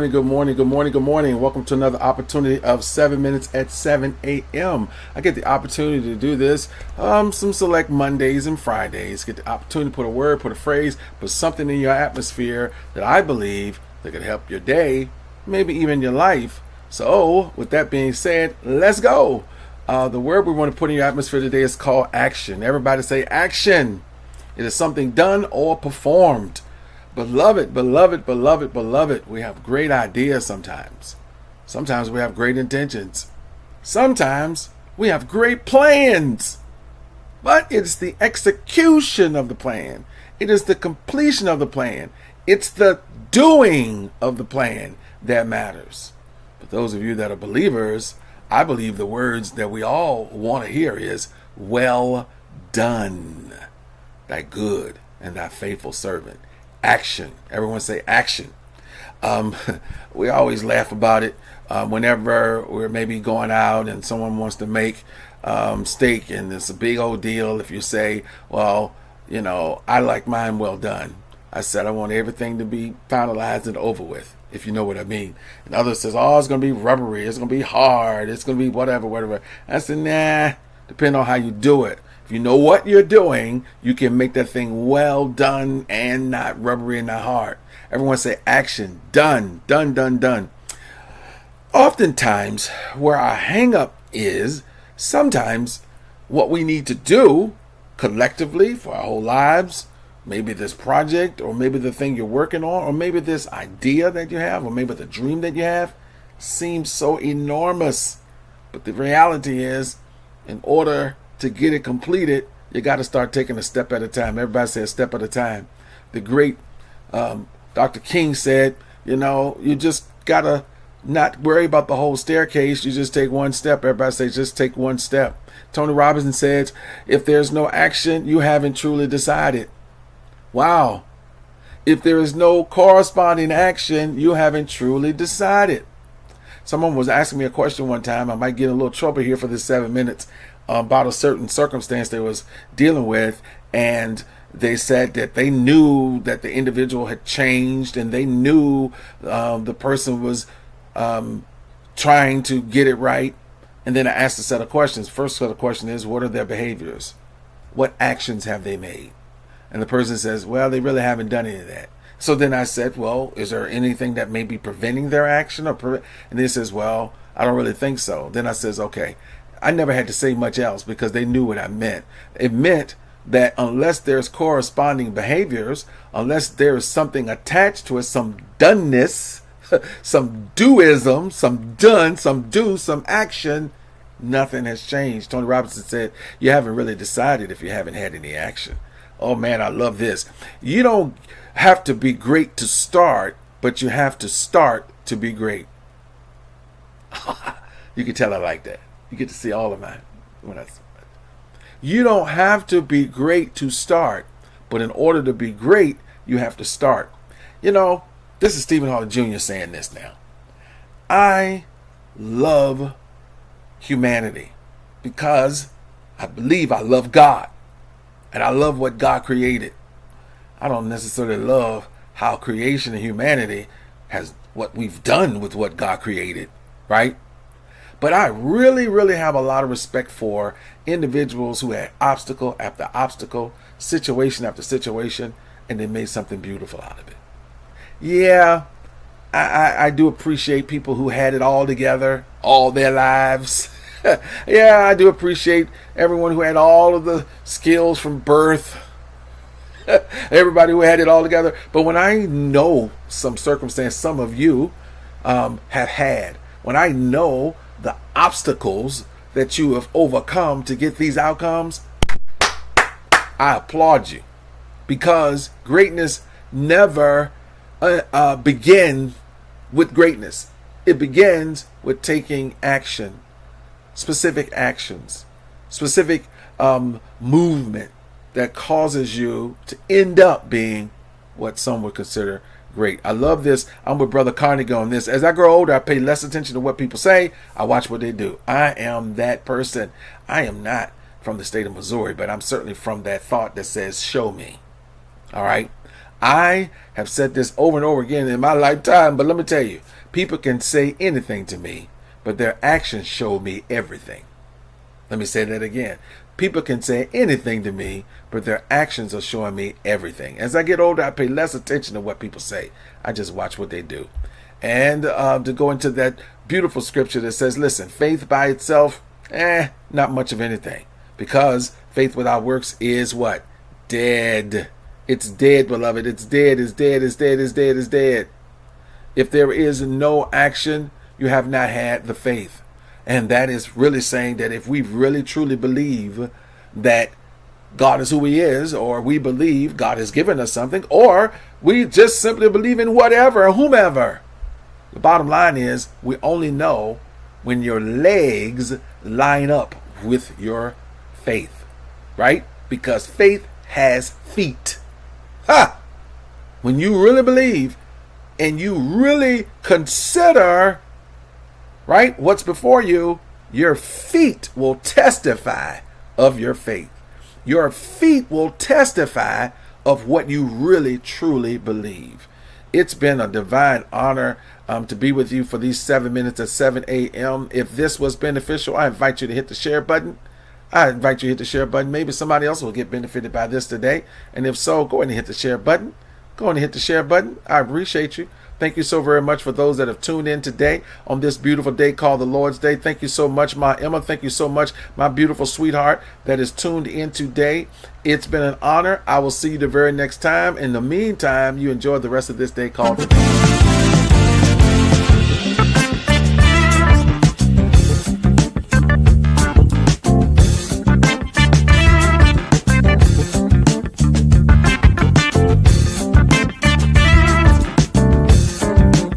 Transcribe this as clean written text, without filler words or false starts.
morning, good morning, good morning, good morning. Welcome to another opportunity of 7 minutes at 7 a.m. I get the opportunity to do this some select Mondays and Fridays. Get the opportunity to put a word, put a phrase, put something in your atmosphere that I believe that could help your day, maybe even your life. So, with that being said, let's go. The word we want to put in your atmosphere today is called action. Everybody say action. It is something done or performed. Beloved, beloved, beloved, beloved, we have great ideas sometimes. Sometimes we have great intentions. Sometimes we have great plans. But it's the execution of the plan. It is the completion of the plan. It's the doing of the plan that matters. For those of you that are believers, I believe the words that we all want to hear is, well done, thy good and thy faithful servant. Action. Everyone say action. We always laugh about it whenever we're maybe going out and someone wants to make steak, and it's a big old deal if you say, well, I like mine well done. I said I want everything to be finalized and over with, if you know what I mean. And others says, oh, it's going to be rubbery, it's going to be hard, it's going to be whatever. I said, nah, depending on how you do it. If you know what you're doing, you can make that thing well done and not rubbery and not hard. Everyone say action. Done, done, done, done. Oftentimes, where our hang up is, sometimes what we need to do collectively for our whole lives, maybe this project, or maybe the thing you're working on, or maybe this idea that you have, or maybe the dream that you have, seems so enormous. But the reality is, in order to get it completed, you got to start taking a step at a time. Everybody says step at a time. The great Dr. King said, you just got to not worry about the whole staircase. You just take one step. Everybody says just take one step. Tony Robinson says, if there's no action, you haven't truly decided. Wow. If there is no corresponding action, you haven't truly decided. Someone was asking me a question one time. I might get in a little trouble here for this 7 minutes. About a certain circumstance they was dealing with, and they said that they knew that the individual had changed, and they knew the person was trying to get it right. And then I asked a set of questions. First set of questions is, what are their behaviors? What actions have they made? And the person says, well, they really haven't done any of that. So then I said, well, is there anything that may be preventing their action? And then he says, well, I don't really think so. Then I says, okay. I never had to say much else because they knew what I meant. It meant that unless there's corresponding behaviors, unless there is something attached to it, some doneness, some doism, some done, some do, some action, nothing has changed. Tony Robinson said, you haven't really decided if you haven't had any action. Oh man, I love this. You don't have to be great to start, but you have to start to be great. You can tell I like that. You get to see all of mine. You don't have to be great to start, but in order to be great, you have to start. This is Stephen Hawley Jr. saying this now. I love humanity because I believe I love God, and I love what God created. I don't necessarily love how creation and humanity has what we've done with what God created, right? But I really, really have a lot of respect for individuals who had obstacle after obstacle, situation after situation, and they made something beautiful out of it. Yeah, I do appreciate people who had it all together all their lives. Yeah, I do appreciate everyone who had all of the skills from birth. Everybody who had it all together. But when I know some circumstance some of you have had, when I know the obstacles that you have overcome to get these outcomes, I applaud you, because greatness never begins with greatness. It begins with taking action, specific actions, specific movement that causes you to end up being what some would consider great. I love this. I'm with Brother Carnegie on this. As I grow older, I pay less attention to what people say. I watch what they do. I am that person. I am not from the state of Missouri, but I'm certainly from that thought that says, show me. All right. I have said this over and over again in my lifetime, but let me tell you, people can say anything to me, but their actions show me everything. Let me say that again. People can say anything to me, but their actions are showing me everything. As I get older, I pay less attention to what people say. I just watch what they do. And to go into that beautiful scripture that says, listen, faith by itself, not much of anything. Because faith without works is what? Dead. It's dead, beloved. It's dead, it's dead, it's dead, it's dead, it's dead. If there is no action, you have not had the faith. And that is really saying that if we really truly believe that God is who he is, or we believe God has given us something, or we just simply believe in whatever, whomever. The bottom line is we only know when your legs line up with your faith, right? Because faith has feet. Ha! When you really believe and you really consider, right, what's before you, your feet will testify of your faith. Your feet will testify of what you really truly believe. It's been a divine honor to be with you for these 7 minutes at 7 a.m. If this was beneficial, I invite you to hit the share button. Maybe somebody else will get benefited by this today. And if so, go ahead and hit the share button. I appreciate you. Thank you so very much for those that have tuned in today on this beautiful day called the Lord's Day. Thank you so much, my Emma. Thank you so much, my beautiful sweetheart that is tuned in today. It's been an honor. I will see you the very next time. In the meantime, you enjoy the rest of this day called today.